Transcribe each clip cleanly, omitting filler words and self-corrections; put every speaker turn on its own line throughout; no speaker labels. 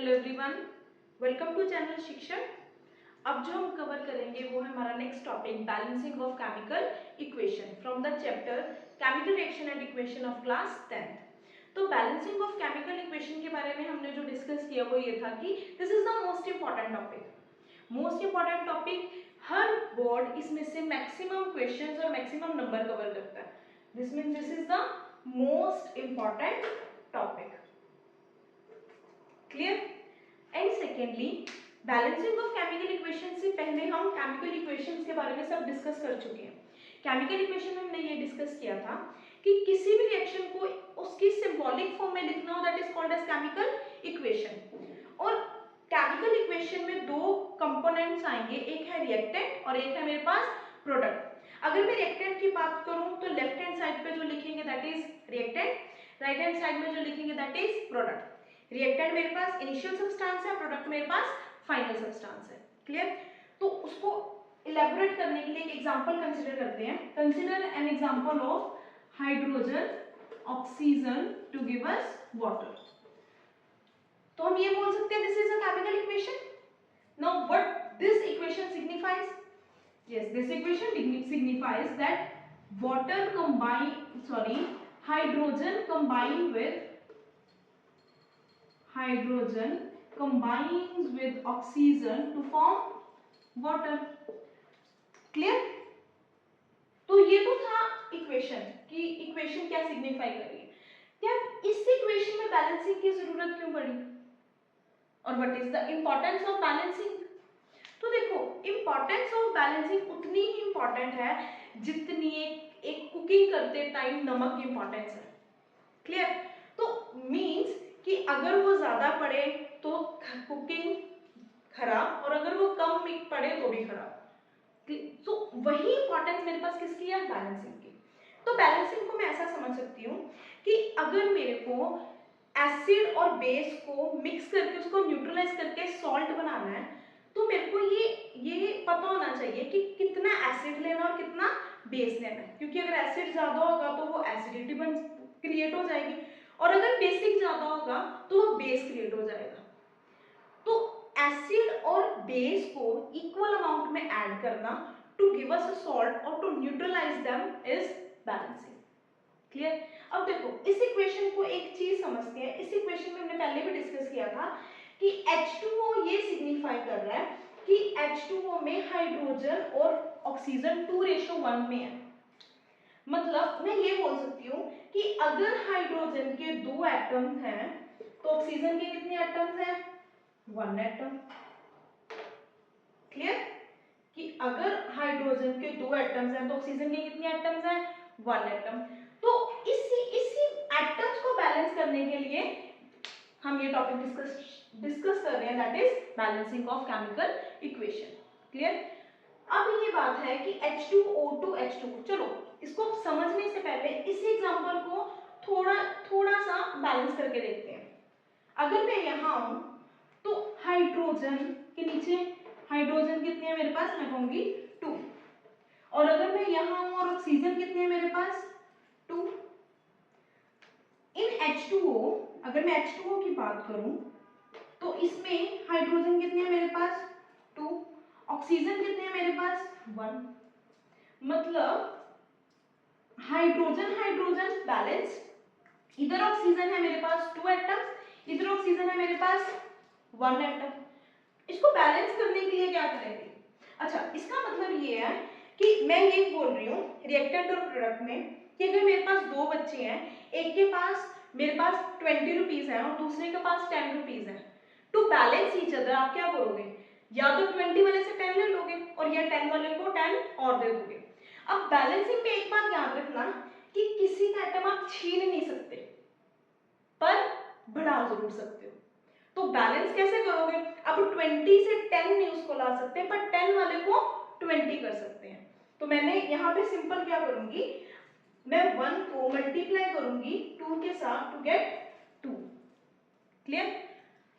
Hello everyone, welcome to channel Shikshan. अब जो हम कवर करेंगे वो है हमारा next topic balancing of chemical equation from the chapter chemical reaction and equation of class 10th। तो बैलेंसिंग ऑफ केमिकल इक्वेशन के बारे में हमने जो डिस्कस किया वो ये था कि this is the most important topic. Her board इसमें से मैक्सिमम क्वेश्चंस और मैक्सिमम नंबर कवर करता है। This means this is the most important topic. Clear? And secondly, balancing of chemical equation से पहले हम केमिकल इक्वेशंस के बारे में सब डिस्कस कर चुके हैं। केमिकल इक्वेशन में हमने ये डिस्कस किया था कि किसी भी रिएक्शन को उसकी सिंबॉलिक फॉर्म में लिखना हो, that is called as chemical equation. और केमिकल इक्वेशन में दो कंपोनेंट्स आएंगे, एक है रिएक्टेंट और एक है मेरे पास प्रोडक्ट। अगर मैं रिएक्टेंट की बात करूं तो लेफ्ट हैंड साइड पे जो लिखेंगे that is reactant, right hand side में जो लिखेंगे दैट इज प्रोडक्ट। रिएक्टेंट मेरे पास इनिशियल सब्सटेंस है, प्रोडक्ट मेरे पास फाइनल सब्सटेंस है। क्लियर? तो उसको इलेबोरेट करने के लिए एक एग्जांपल कंसीडर करते हैं। Consider an example of hydrogen oxygen to give us water. तो हम ये बोल सकते हैं this is a chemical equation. Now what this equation signifies? Yes, this equation signifies that water hydrogen combines with oxygen to form water. Clear? तो ये तो था इक्वेशन कि इक्वेशन क्या सिग्निफाई कर रही है। क्या इस इक्वेशन में बैलेंसिंग की जरूरत क्यों पड़ी और what is the importance of balancing? तो देखो, इंपॉर्टेंस ऑफ बैलेंसिंग उतनी ही इंपॉर्टेंट है जितनी एक कुकिंग करते टाइम नमक की इंपॉर्टेंस है। क्लियर? तो मींस कि अगर वो ज्यादा पड़े तो कुकिंग खराब और अगर वो कम पड़े तो भी खराब। तो वही इंपॉर्टेंस मेरे पास किसकी है? बैलेंसिंग की। तो बैलेंसिंग को मैं ऐसा समझ सकती हूँ कि अगर मेरे को एसिड और बेस को मिक्स करके उसको न्यूट्रलाइज करके सॉल्ट बनाना है तो मेरे को ये पता होना चाहिए कि कितना एसिड लेना और कितना बेस लेना है, क्योंकि अगर एसिड ज्यादा होगा तो वो एसिडिटी क्रिएट हो जाएगी और अगर बेसिक ज्यादा होगा तो वो बेस क्रिएट हो जाएगा। तो एसिड और बेस को इक्वल अमाउंट में ऐड करना to give us a salt और to neutralise them is balancing. Clear? अब देखो, इस इक्वेशन को एक चीज समझते हैं। इस इक्वेशन में हमने पहले भी डिस्कस किया था कि H2O ये सिग्निफाई कर रहा है कि H2O में हाइड्रोजन और ऑक्सीजन 2:1 में है। मतलब मैं ये बोल सकती हूँ कि अगर हाइड्रोजन के 2 एटम्स हैं तो ऑक्सीजन के कितने एटम्स हैं? 1 एटम। क्लियर? कि अगर हाइड्रोजन के 2 एटम्स हैं तो ऑक्सीजन के कितने एटम्स हैं? 1 एटम। तो इसी एटम्स को बैलेंस करने के लिए हम ये टॉपिक डिस्कस कर रहे हैं, that is balancing of chemical equation. Clear? अब ये बात है कि H2O2 H2O, चलो इसको समझने से पहले इस एग्जांपल को थोड़ा सा बैलेंस करके देखते हैं। अगर मैं यहाँ हूं तो हाइड्रोजन के नीचे हाइड्रोजन कितने हैं मेरे पास? मैं कहूंगी 2। और अगर मैं यहाँ हूं और ऑक्सीजन कितने हैं मेरे पास? 2। इन H2O, अगर मैं H2O की बात करूं तो इसमें हाइड्रोजन कितने हैं मेरे पास? 2। ऑक्सीजन कितने हैं मेरे पास? 1। मतलब हाइड्रोजन हाइड्रोजन बैलेंस। इधर ऑक्सीजन है मेरे पास 2 एटम्स, इधर ऑक्सीजन है मेरे पास 1 एटम। इसको बैलेंस करने के लिए क्या करेंगे? अच्छा, इसका मतलब ये है कि मैं ये बोल रही हूँ रिएक्टेंट और प्रोडक्ट में कि अगर मेरे पास 2 बच्चे हैं, एक के पास मेरे पास 20 रुपीज है और दूसरे के पास 10 रुपीज है, टू बैलेंस ईच अदर आप क्या करोगे? या तो 20 वाले से 10 ले लोगे और या 10 वाले को 10 और दे दोगे। अब बैलेंसिंग में एक बात याद रखना कि किसी का आइटम आप छीन नहीं सकते पर बढ़ा जरूर सकते हो। तो बैलेंस कैसे करोगे? अब 20 से 10 नहीं उसको ला सकते पर 10 वाले को 20 कर सकते हैं। तो मैंने यहाँ पे सिंपल क्या करूंगी, मैं 1 को मल्टीप्लाई करूंगी 2 के साथ to get 2। Clear?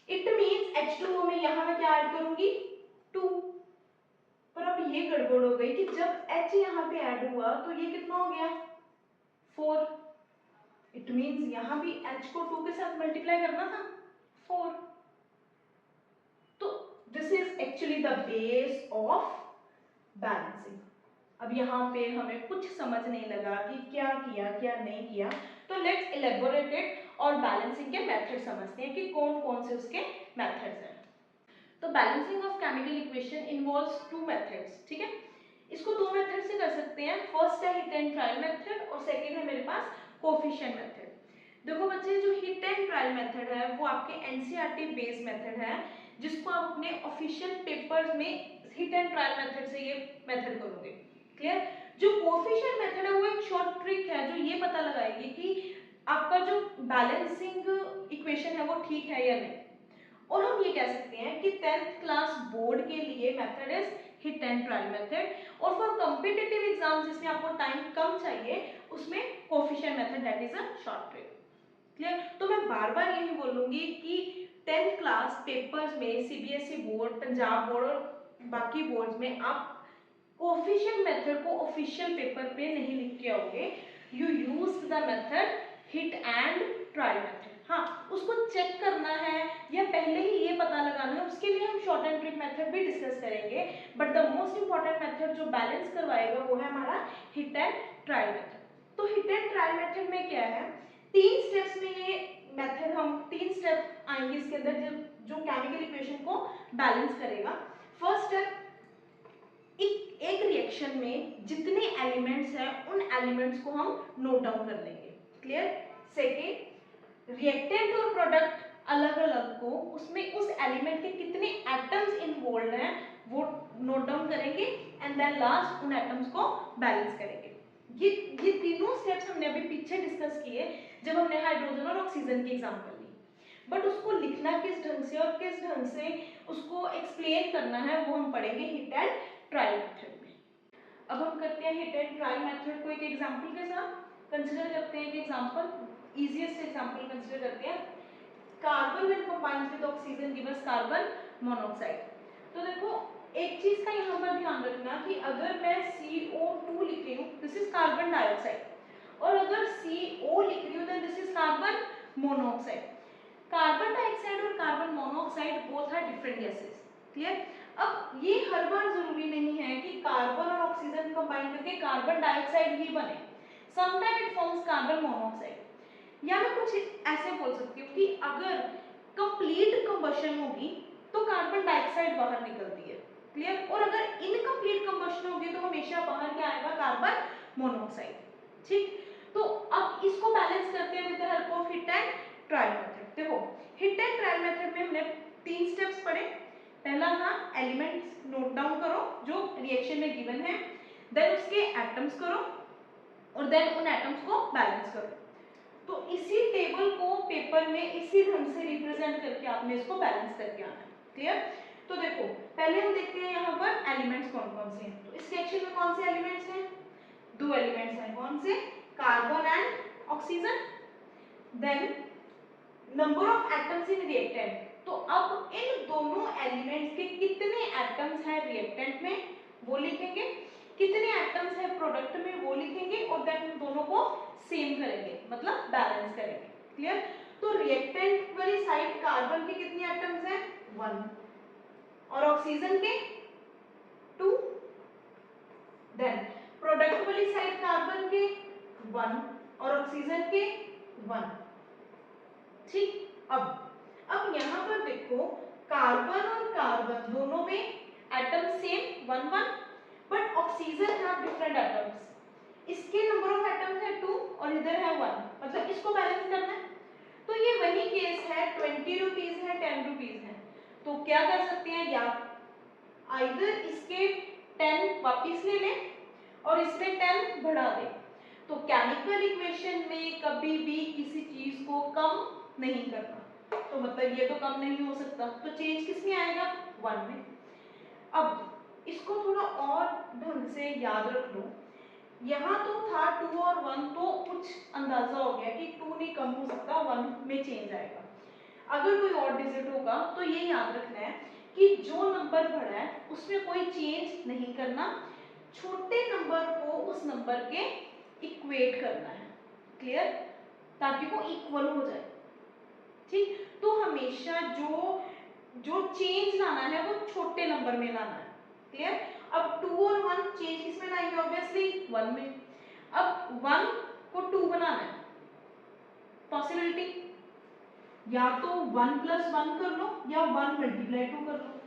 It means H2O में यहाँ मैं क्या ऐड करूंगी? 2। पर अब ये गड़बड़ हो गई कि जब H यहाँ पे ऐड हुआ तो ये कितना हो गया? 4। इट मींस यहाँ भी H को 2 के साथ मल्टीप्लाई करना था 4। Actually the base of balancing. अब यहाँ पे हमें कुछ समझ नहीं लगा कि क्या किया क्या नहीं किया, तो लेट्स इलेबोरेट इट और बैलेंसिंग के मेथड समझते हैं कि कौन कौन से उसके मेथड्स हैं। तो balancing of chemical equation involves two methods, ठीक है। इसको दो मेथड से कर सकते हैं, फर्स्ट है हिट एंड ट्रायल मेथड और सेकंड है मेरे पास कोफिशिएंट मेथड। देखो बच्चे, जो हिट एंड ट्रायल मेथड है वो आपके एनसीईआरटी बेस्ड मेथड है, जिसको आप अपने ऑफिशियल पेपर्स में हिट एंड ट्रायल मेथड से ये मेथड करोगे, क्लियर। जो कोफिशिएंट मेथड है वो एक शॉर्ट ट्रिक है जो ये पता लगाएगी कि आपका जो बैलेंसिंग इक्वेशन है वो ठीक है या नहीं। और हम ये कह सकते हैं कि 10th क्लास बोर्ड के लिए method is hit and trial method, और फॉर कॉम्पिटिटिव एग्जाम्स जिसमें आपको टाइम कम चाहिए उसमें coefficient method, that is a short trick, clear. तो मैं बार बार यही बोलूंगी कि 10th क्लास पेपर्स में सीबीएसई बोर्ड, पंजाब बोर्ड और बाकी बोर्ड्स में आप कोफिशिएंट मेथड को ऑफिशियल पेपर पे नहीं लिख के आओगे, you use the method hit and trial method. हाँ, उसको चेक करना है या पहले ही ये पता लगाना है, उसके लिए हम शॉर्ट एंड ट्रिक मेथड भी डिस्कस करेंगे, but the most important method जो बैलेंस करवाएगा वो है हमारा हिट एंड ट्रायल मेथड। तो हिट एंड ट्रायल मेथड में क्या है, 3 स्टेप्स में ये मेथड, हम 3 स्टेप आएंगे इसके अंदर जो केमिकल इक्वेशन को बैलेंस करेगा। फर्स्ट स्टेप, एक रिएक्शन में जितने एलिमेंट्स हैं उन एलिमेंट्स को हम नोट डाउन कर लेंगे, क्लियर। सेकेंड, रिएक्टेंट और प्रोडक्ट अलग अलग को उसमें उस एलिमेंट के कितने एटम्स इन्वॉल्व हैं वो नोट डाउन करेंगे, एंड देन लास्ट उन एटम्स को बैलेंस करेंगे। ये तीनों स्टेप्स हमने अभी पीछे डिस्कस किए जब हमने हाइड्रोजन और ऑक्सीजन की एग्जांपल ली, बट उसको लिखना किस ढंग से और किस ढंग से उसको एक्सप्लेन करना है वो हम पढ़ेंगे हिट एंड ट्रायल मेथड में। अब हम करते हैं हिट एंड ट्रायल मेथड को एक एग्जांपल के साथ कंसीडर करते हैं। एक एग्जांपल, इजीएस्ट एग्जांपल कंसीडर करते हैं, carbon when combined with oxygen give us carbon monoxide. तो देखो एक चीज का यहाँ पर ध्यान रखना कि अगर मैं CO2 लिख रही हूँ, दिस इज कार्बन डाइऑक्साइड, और अगर CO लिख रही हूँ then this is carbon monoxide. Carbon dioxide और carbon monoxide both are different gases, clear. अब ये हर बार जरूरी नहीं है कि कार्बन और ऑक्सीजन कंबाइन करके कार्बन डाइऑक्साइड ही बने, sometime it forms carbon monoxide. या मैं कुछ ऐसे बोल सकती हूँ कि अगर कंप्लीट कंबशन होगी तो कार्बन डाइऑक्साइड बाहर निकलती है, क्लियर। और अगर इनकम्प्लीट कंबशन होगी तो हमेशा बाहर क्या आएगा, कार्बन मोनोऑक्साइड, ठीक। तो अब इसको बैलेंस करते हैं with the help of hit and trial method. देखो हिट एंड ट्रायल मेथड में हमने 3 स्टेप्स पढ़े। पहला था एलिमेंट्स नोट डाउन करो जो रिएक्शन में गिवन है, देन उसके एटम्स करो और देन उन एटम्स को बैलेंस करो। तो इसी टेबल को पेपर में इसी ढंग से रिप्रेजेंट करके आपने इसको बैलेंस करके आना है, क्लियर। तो देखो पहले हम देखते हैं यहाँ पर एलिमेंट्स कौन कौन से हैं। तो इस रिएक्शन में कौन से एलिमेंट्स हैं, 2 एलिमेंट्स हैं, कौन से, carbon and oxygen. Then number of atoms in reactant, तो अब इन दोनों एलिमेंट्स के कितने एटम्स हैं रिएक्टेंट में वो लिखेंगे, कितने एटम्स हैं प्रोडक्ट में वो लिखेंगे, और देन दोनों को सेम करेंगे, मतलब बैलेंस करेंगे, क्लियर। तो रिएक्टेंट वाली साइड कार्बन के कितने एटम्स हैं, 1, और ऑक्सीजन के 2। देन प्रोडक्ट वाली साइड कार्बन के 1 और ऑक्सीजन के 1, ठीक। अब यहाँ पर देखो कार्बन और कार्बन दोनों में atom same 1 1, but oxygen have different atoms. इसके नंबर ऑफ एटम्स है 2 और इधर है 1, मतलब इसको बैलेंस करना है। तो ये वही केस है, 20 रुपीज है, 10 रुपीज है। तो क्या कर सकते हैं, या आइदर इसके 10 वापिस ले लें और इसमें 10 बढ़ा दें। तो केमिकल इक्वेशन में कभी भी किसी चीज को कम नहीं करना, तो मतलब ये तो कम नहीं हो सकता, तो चेंज किस में आएगा, 1 में। अब इसको थोड़ा और ढंग से याद रख लो, यहाँ तो था 2 और 1, तो कुछ अंदाजा हो गया कि 2 नहीं कम हो सकता, 1 में चेंज आएगा। अगर कोई और डिजिट होगा तो ये याद रखना है कि जो नंबर बढ़ा है उसमें कोई चेंज नहीं करना, छोटे नंबर को उस नंबर के इक्वेट करना है, क्लियर, ताकि वो इक्वल हो जाए, ठीक। तो हमेशा जो जो चेंज लाना है वो छोटे नंबर में लाना है। क्लियर? अब 2 और 1 चेंज किसमें लाएंगे? ऑब्वियसली 1 में। अब 1 को 2 बनाना है, पॉसिबिलिटी या तो 1 + 1 कर लो या 1 × 2 कर लो,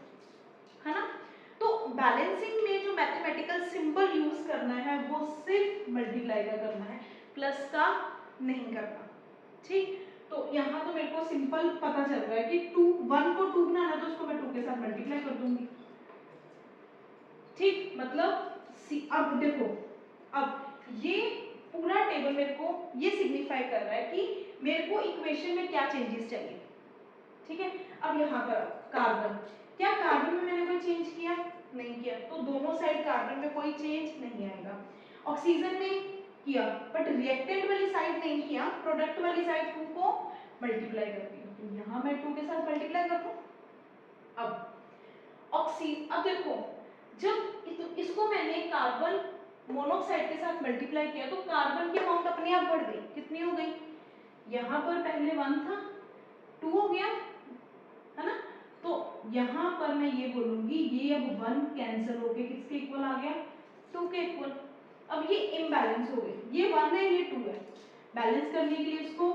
है ना? तो बैलेंसिंग में जो मैथमेटिकल सिंबल यूज करना है वो सिर्फ मल्टीप्लाई का करना है, प्लस का नहीं करना। ठीक, तो यहाँ तो मेरे को सिंपल पता चल रहा है कि 1 को 2 बनाना है तो उसको मैं 2 के साथ मल्टीप्लाई कर दूंगी। ठीक, मतलब अब देखो, अब ये पूरा टेबल मेरे को ये सिग्निफाई कर रहा है कि मेरे को इक्वेशन में क्या चेंजेस चाहिए। ठीक है, अब यहाँ पर कार्बन, क्या कार्बन में मैंने कोई चेंज किया? नहीं किया, तो दोनों साइड कार्बन में कोई चेंज नहीं आएगा। ऑक्सीजन में किया, बट रिएक्टेंट वाली साइड नहीं किया, प्रोडक्ट वाली साइड 2 को मल्टीप्लाई कर दिया, तो यहाँ मैं 2 के साथ मल्टीप्लाई कर दूं। अब अब देखो, जब इसको मैंने कार्बन मोनोऑक्साइड के साथ मल्टीप्लाई किया तो कार्बन की अमाउंट अपने आप बढ़ गई। कितनी हो गई? यहाँ पर पहले 1 था, 2 हो गया, है ना? तो यहाँ पर मैं ये बोलूंगी ये अब 1 कैंसिल होके किसके इक्वल आ गया? 2 के इक्वल। अब ये इम्बैलेंस हो गए, ये 1 है ये 2 है, बैलेंस करने के लिए इसको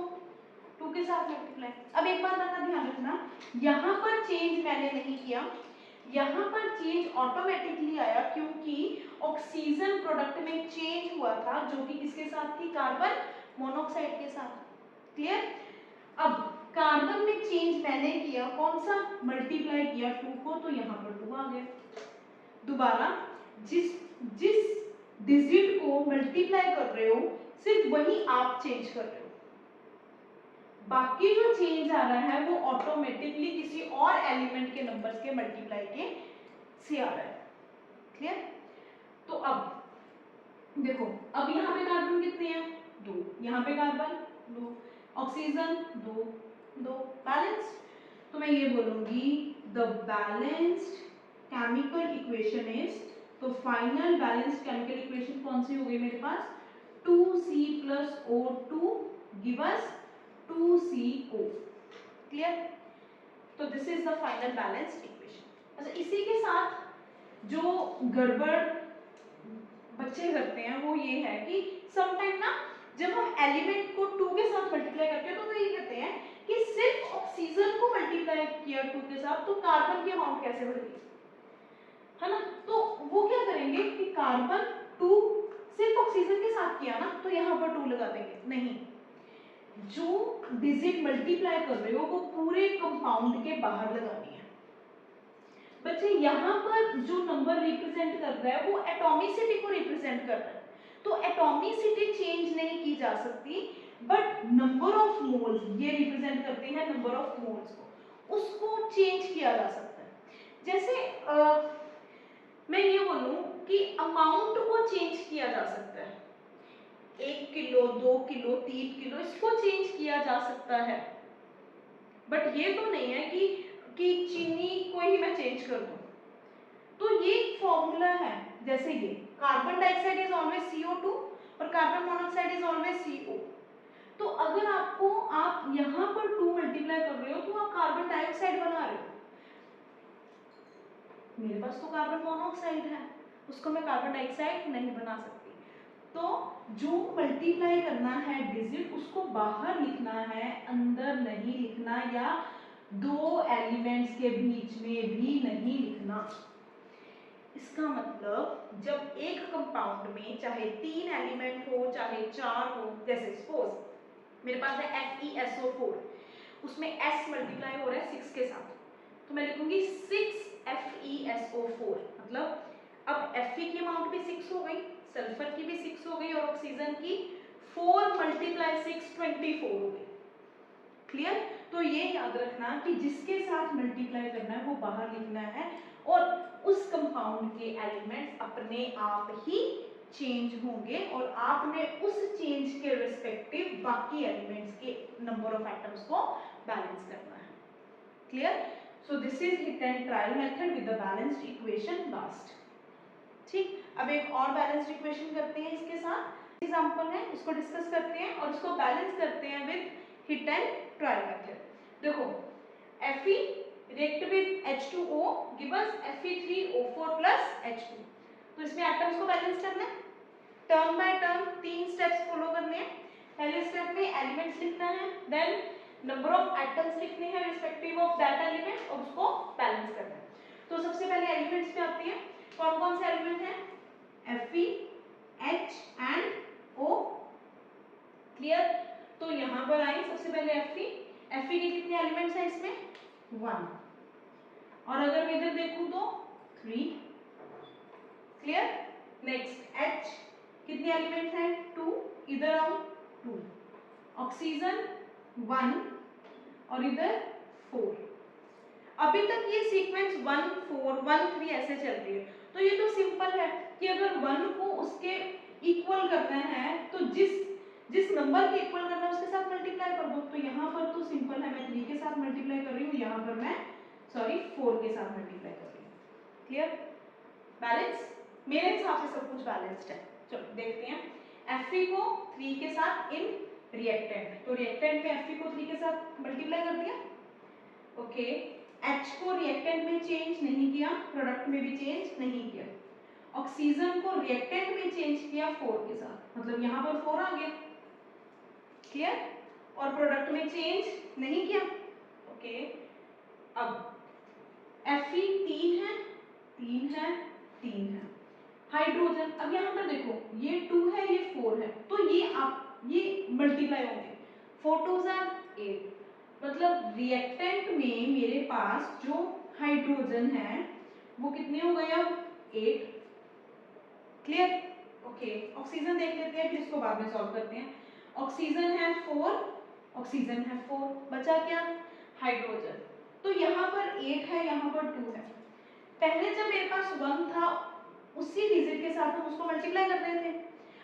2 के साथ मल्टीप्लाई। अब एक बात का ध्यान रखना, यहाँ पर चेंज मैंने नहीं किया, यहाँ पर चेंज ऑटोमेटिकली आया क्योंकि ऑक्सीजन प्रोडक्ट में चेंज हुआ था जो कि किसके साथ थी? कार्बन मोनोऑक्साइड के साथ। क्लियर? अब कार्बन में चेंज मैंने किया, कौन सा? मल्टीप्लाई किया 2 को, तो यहाँ पर 2 आ गया। दोबारा जिस जिस डिजिट को मल्टीप्लाई कर रहे हो सिर्फ वही आप चेंज कर रहे हो, बाकी जो चेंज आ रहा है वो ऑटोमेटिकली किसी और एलिमेंट के नंबर्स के मल्टीप्लाई के से आ रहा है। क्लियर? तो अब देखो, अब यहाँ पे कार्बन कितने हैं? 2, यहाँ पे कार्बन 2, ऑक्सीजन 2 2, बैलेंस। तो मैं ये बोलूंगी the balanced chemical equation is, तो फाइनल बैलेंस्ड केमिकल इक्वेशन कौन सी हो गई मेरे पास? 2C + O2 give us 2CO। Clear? तो this is the final balanced equation. अच्छा, इसी के साथ जो गड़बड़ बच्चे करते हैं वो ये है कि समटाइम ना जब हम एलिमेंट को 2 के साथ मल्टीप्लाई करते हैं तो ये कहते हैं कि सिर्फ ऑक्सीजन को मल्टीप्लाई किया 2 के साथ तो कार्बन की अमाउंट कैसे बढ़ गई, है ना? तो वो क्या करेंगे कि कार्बन 2 सिर्फ ऑक्सीजन के साथ किया ना तो यहाँ पर 2 लगा देंगे। नहीं, जो डिजिट मल्टीप्लाई कर रहे हो वो पूरे कंपाउंड के बाहर लगानी है। बच्चे यहाँ पर जो नंबर रिप्रेजेंट कर रहा है वो एटॉमिसिटी को रिप्रेजेंट कर रहा है, तो एटॉमिसिटी चेंज नहीं की जा सकती, बट नंबर ऑफ मोल्स ये रिप्रेजेंट करते हैं नंबर ऑफ मोल्स को, उसको चेंज किया जा सकता है। जैसे मैं ये बोलूं कि अमाउंट को चेंज किया जा सकता है, 1 किलो 2 किलो 3 किलो इसको चेंज किया जा सकता है, बट ये तो नहीं है कि चीनी को ही मैं चेंज कर दूं। तो ये एक फॉर्मूला है, जैसे ये carbon dioxide is always CO2 और carbon monoxide is always CO। तो अगर आप यहाँ पर 2 मल्टीप्लाई कर रहे हो तो आप कार्बन डाइऑक्साइड बना रहे हो, मेरे पास तो कार्बन मोनोऑक्साइड है, उसको मैं कार्बन डाइऑक्साइड नहीं बना सकती। तो जो मल्टीप्लाई करना है डिजिट उसको बाहर लिखना है, अंदर नहीं लिखना, या दो एलिमेंट्स के बीच में भी नहीं लिखना। इसका मतलब जब एक कंपाउंड में चाहे 3 एलिमेंट हो चाहे 4 हो, जैसे सपोज मेरे पास है FeSO4, उसमें S मल्टीप्लाई हो रहा है 6 के साथ, तो मैं लिखूंगी 6FeSO4, मतलब अब Fe की अमाउंट भी 6 हो गई, सल्फर की भी 6 हो गई और ऑक्सीजन की 4 × 6 24 हो गई। क्लियर? तो ये याद रखना कि जिसके साथ मल्टीप्लाई करना है वो बाहर लिखना है और उस कंपाउंड के एलिमेंट्स अपने आप ही चेंज होंगे और आपने उस चेंज के रिस्पेक्टिव बाकी एलिमेंट्स के नंबर ऑफ एटम्स को बैलेंस करना है। Clear? So this is hit and trial method with the balanced equation last. ठीक, अब एक और बैलेंस्ड इक्वेशन करते हैं इसके साथ, एग्जांपल है इसको डिस्कस करते हैं और इसको बैलेंस करते हैं with hit and trial method. देखो Fe react with H2O give us Fe3O4 plus H2। तो इसमें एटम्स को बैलेंस करना है, term by term 3 steps follow करने हैं। पहले स्टेप में एलिमेंट्स लिखना है, देन नंबर ऑफ एटम्स लिखने हैं रिस्पेक्टिव ऑफ दैट एलिमेंट और उसको बैलेंस करना है। तो सबसे पहले एलिमेंट्स पे आती है, कौन कौन से एलिमेंट हैं? Fe, H and O। Clear? तो यहाँ पर आए सबसे पहले Fe के कितने एलिमेंट्स हैं इसमें? 1। और अगर मैं इधर देखूं तो 3। क्लियर? नेक्स्ट H कितने एलिमेंट्स हैं? 2। इधर आओ 2। ऑक्सीजन 1 और इधर 4। अभी तक ये सीक्वेंस 1 4 1 3 ऐसे चल रही है। तो ये तो सिंपल है कि अगर 1 को उसके इक्वल करना है तो जिस नंबर के इक्वल करना है उसके साथ मल्टीप्लाई कर दो। तो यहाँ पर तो सिंपल है, मैं 3 के साथ मल्टीप्लाई कर रही हूँ, यहाँ पर मैं 4 के साथ मल्टीप्लाई कर रही हूँ। क्लियर? बैलेंस? मेरे हिसाब से सब कुछ बैलेंस्ड है। चलो देखते हैं। Fe को 3 के साथ इन रिएक्टेंट, तो रिएक्टेंट में Fe को 3 के साथ मल्टीप्लाई कर दिया। ओके, H को रिएक्टेंट में चेंज नहीं किया, प्रोडक्ट में भी चेंज नहीं किया। ऑक्सीजन को रिएक्टेंट में चेंज किया 4 के साथ, मतलब यहाँ पर 4 आ गया। क्लियर? और प्रोडक्ट में चेंज नहीं किया। ओके, अब Fe 3 है 3 है 3 है। हाइड्रोजन, अब यहाँ पर देखो ये 2 है ये 4 है, तो ये मल्टीप्लाई होंगे। 4 2 8, मतलब रिएक्टेंट में मेरे पास जो हाइड्रोजन है वो कितने हो गए अब? 8। क्लियर? ओके, ऑक्सीजन देख लेते हैं, फिर इसको बाद में सॉल्व करते हैं। ऑक्सीजन है 4, ऑक्सीजन है 4, बचा क्या? हाइड्रोजन। तो यहाँ पर 8 है, यहाँ पर 2 है। पहले जब मेरे पास 1 था उसी डिजिट के साथ हम उसको मल्टीप्लाई कर रहे थे।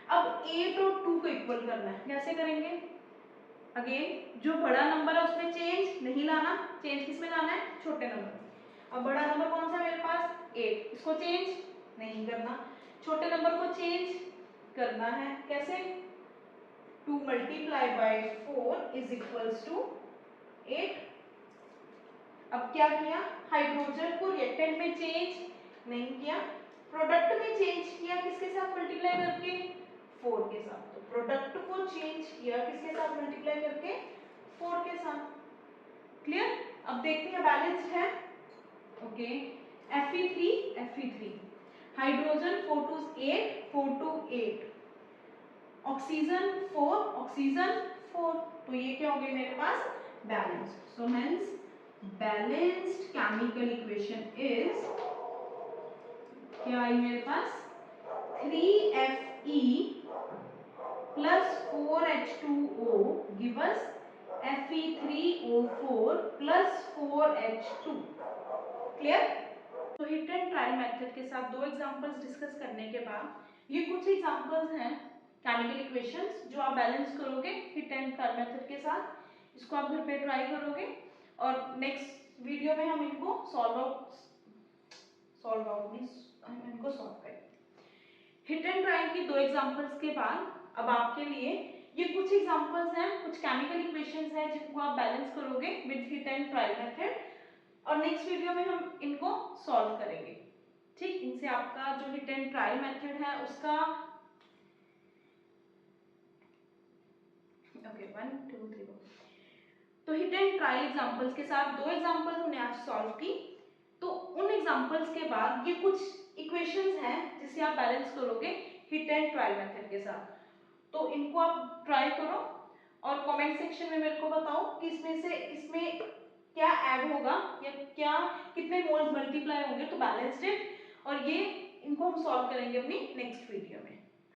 अब 8 और 2 को इक्वल करना है, कैसे करेंगे? अगेन जो बड़ा नंबर है उसमें चेंज नहीं लाना, चेंज किस में लाना है? छोटे नंबर। अब बड़ा नंबर कौन सा मेरे पास? 8, इसको चेंज नहीं करना, छोटे नंबर को चेंज करना है। कैसे? 2 multiply by 4 is equals to 8। अब क्या किया? हाइड्रोजन को रिएक्टेंट में चेंज नहीं किया, प्रोडक्ट में चेंज किया, किसके साथ मल्टीप्लाई करके? 4 के साथ। तो प्रोडक्ट को चेंज किया किसके साथ मल्टीप्लाई करके? 4 के साथ। क्लियर? अब देखते हैं बैलेंस है। Okay, Fe3 hydrogen 4 2 8 4 2 8, oxygen 4 oxygen 4, तो ये क्या हो गया मेरे पास? Balance. So hence balanced chemical equation is, क्या आई मेरे पास? 3Fe plus 4H2O give us Fe3O4 plus 4H2। Clear? तो हिट एंड ट्रायल मेथड के साथ 2 एग्जांपल्स डिस्कस करने के बाद ये कुछ एग्जांपल्स हैं केमिकल इक्वेशंस जो आप बैलेंस करोगे हिट एंड ट्रायल मेथड के साथ। इसको आप घर पे ट्राई करोगे और नेक्स्ट वीडियो में हम इनको सॉल्व करेंगे। हिट एंड ट्रायल की 2 एग्जांपल्स के बाद अब आपके लिए ये कुछ एग्जांपल्स हैं, कुछ केमिकल इक्वेशंस हैं जिनको आप बैलेंस करोगे with hit and trial method, और नेक्स्ट वीडियो में हम इनको सॉल्व करेंगे। ठीक, इनसे आपका जो हिट एंड ट्रायल मेथड है उसका ओके 1 2 3 तो हिट एंड ट्रायल एग्जांपल्स के साथ 2 एग्जांपल्स हमने आज सॉल्व की। तो उन एग्जांपल्स के बाद ये कुछ इक्वेशंस हैं जिसे आप बैलेंस करोगे हिट एंड ट्रायल मेथड के साथ। तो इनको आप ट्राई करो और कमेंट सेक्शन में मेरे को बताओ कि इसमें क्या ऐड होगा या क्या कितने मोल्स मल्टीप्लाई होंगे तो बैलेंस्ड है, और ये इनको हम सॉल्व करेंगे अपनी नेक्स्ट वीडियो में।